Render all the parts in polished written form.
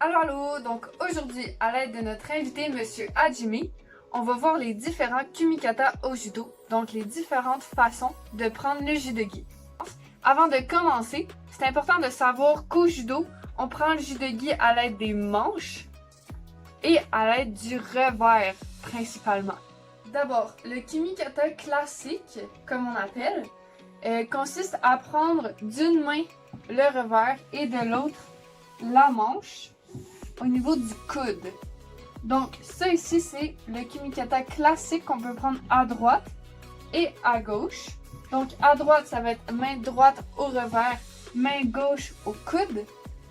Allô, donc aujourd'hui, à l'aide de notre invité, Monsieur Hajime, on va voir les différents kumikata au judo, donc les différentes façons de prendre le judogi. Avant de commencer, c'est important de savoir qu'au judo, on prend le judogi à l'aide des manches et à l'aide du revers principalement. D'abord, le kumikata classique, comme on appelle, consiste à prendre d'une main le revers et de l'autre la manche au niveau du coude. Donc ça ici c'est le kumikata classique qu'on peut prendre à droite et à gauche. Donc à droite ça va être main droite au revers, main gauche au coude.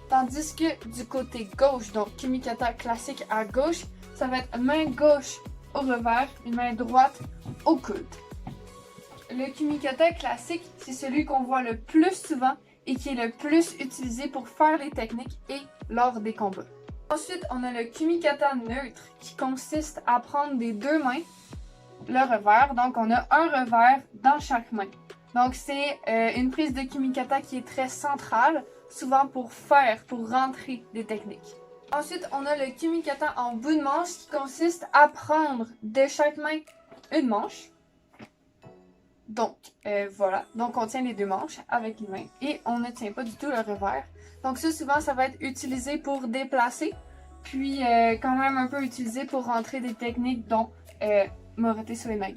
Tandis que du côté gauche, donc kumikata classique à gauche, ça va être main gauche au revers et main droite au coude. Le kumikata classique, c'est celui qu'on voit le plus souvent et qui est le plus utilisé pour faire les techniques et lors des combats. Ensuite, on a le kumikata neutre qui consiste à prendre des deux mains le revers. Donc, on a un revers dans chaque main. Donc, c'est une prise de kumikata qui est très centrale, souvent pour rentrer des techniques. Ensuite, on a le kumikata en bout de manche qui consiste à prendre de chaque main une manche. Donc, voilà. Donc, on tient les deux manches avec les mains et on ne tient pas du tout le revers. Donc, ça, souvent, ça va être utilisé pour déplacer, puis quand même un peu utilisé pour rentrer des techniques dont Moreté sur les mains.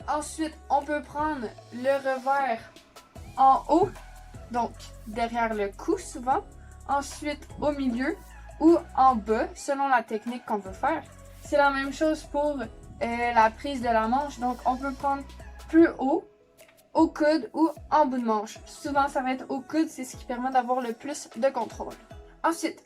Ensuite, on peut prendre le revers en haut, donc derrière le cou souvent. Ensuite, au milieu ou en bas, selon la technique qu'on veut faire. C'est la même chose pour la prise de la manche. Donc, on peut prendre plus haut, au coude ou en bout de manche. Souvent, ça va être au coude, c'est ce qui permet d'avoir le plus de contrôle. Ensuite,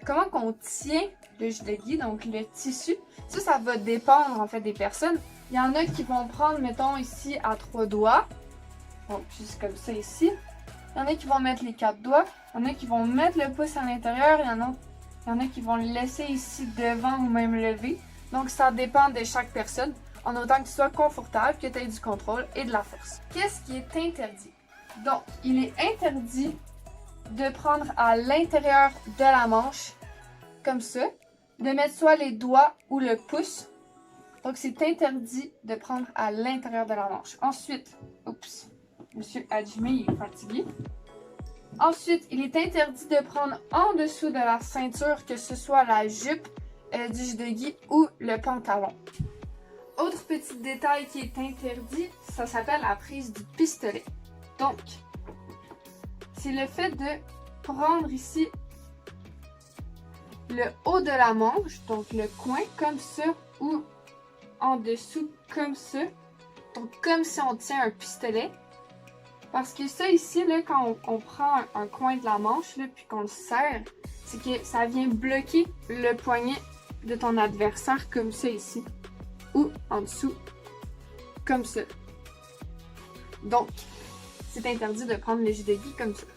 comment qu'on tient le judogi, donc le tissu, ça va dépendre en fait des personnes. Il y en a qui vont prendre, mettons ici, à 3 doigts, donc juste comme ça ici. Il y en a qui vont mettre les 4 doigts, il y en a qui vont mettre le pouce à l'intérieur, il y en a qui vont le laisser ici devant ou même lever. Donc ça dépend de chaque personne, en autant que tu sois confortable, que tu aies du contrôle et de la force. Qu'est-ce qui est interdit? Donc, il est interdit de prendre à l'intérieur de la manche, comme ça, de mettre soit les doigts ou le pouce. Donc, c'est interdit de prendre à l'intérieur de la manche. Ensuite, Monsieur Hajime, il est fatigué. Ensuite, il est interdit de prendre en dessous de la ceinture, que ce soit la jupe du judogi ou le pantalon. Autre petit détail qui est interdit, ça s'appelle la prise du pistolet. Donc, c'est le fait de prendre ici le haut de la manche, donc le coin comme ça, ou en dessous comme ça. Donc, comme si on tient un pistolet. Parce que ça ici, là, quand on prend un coin de la manche, là, puis qu'on le serre, c'est que ça vient bloquer le poignet de ton adversaire comme ça ici. Ou en dessous, comme ça. Donc, c'est interdit de prendre le judogi comme ça.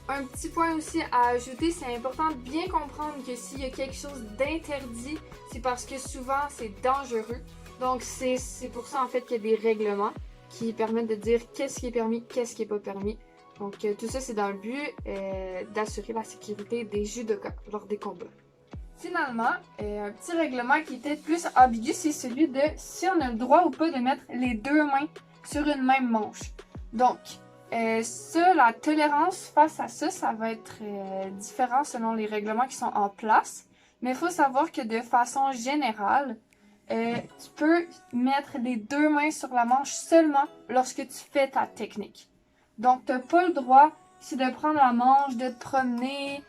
Un petit point aussi à ajouter, c'est important de bien comprendre que s'il y a quelque chose d'interdit, c'est parce que souvent c'est dangereux. Donc, c'est pour ça en fait qu'il y a des règlements qui permettent de dire qu'est-ce qui est permis, qu'est-ce qui n'est pas permis. Donc, tout ça, c'est dans le but d'assurer la sécurité des judokas lors des combats. Finalement, un petit règlement qui est peut-être plus ambigu, c'est celui de si on a le droit ou pas de mettre les deux mains sur une même manche. Donc, la tolérance face à ça, ça va être différent selon les règlements qui sont en place. Mais il faut savoir que de façon générale, tu peux mettre les deux mains sur la manche seulement lorsque tu fais ta technique. Donc, tu n'as pas le droit ici de prendre la manche, de te promener,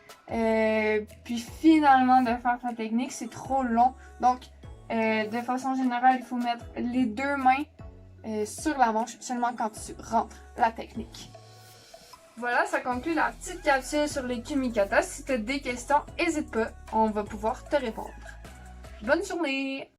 puis finalement de faire ta technique, c'est trop long. Donc, de façon générale, il faut mettre les deux mains sur la manche seulement quand tu rentres la technique. Voilà, ça conclut la petite capsule sur les kumikata. Si tu as des questions, n'hésite pas, on va pouvoir te répondre. Bonne journée!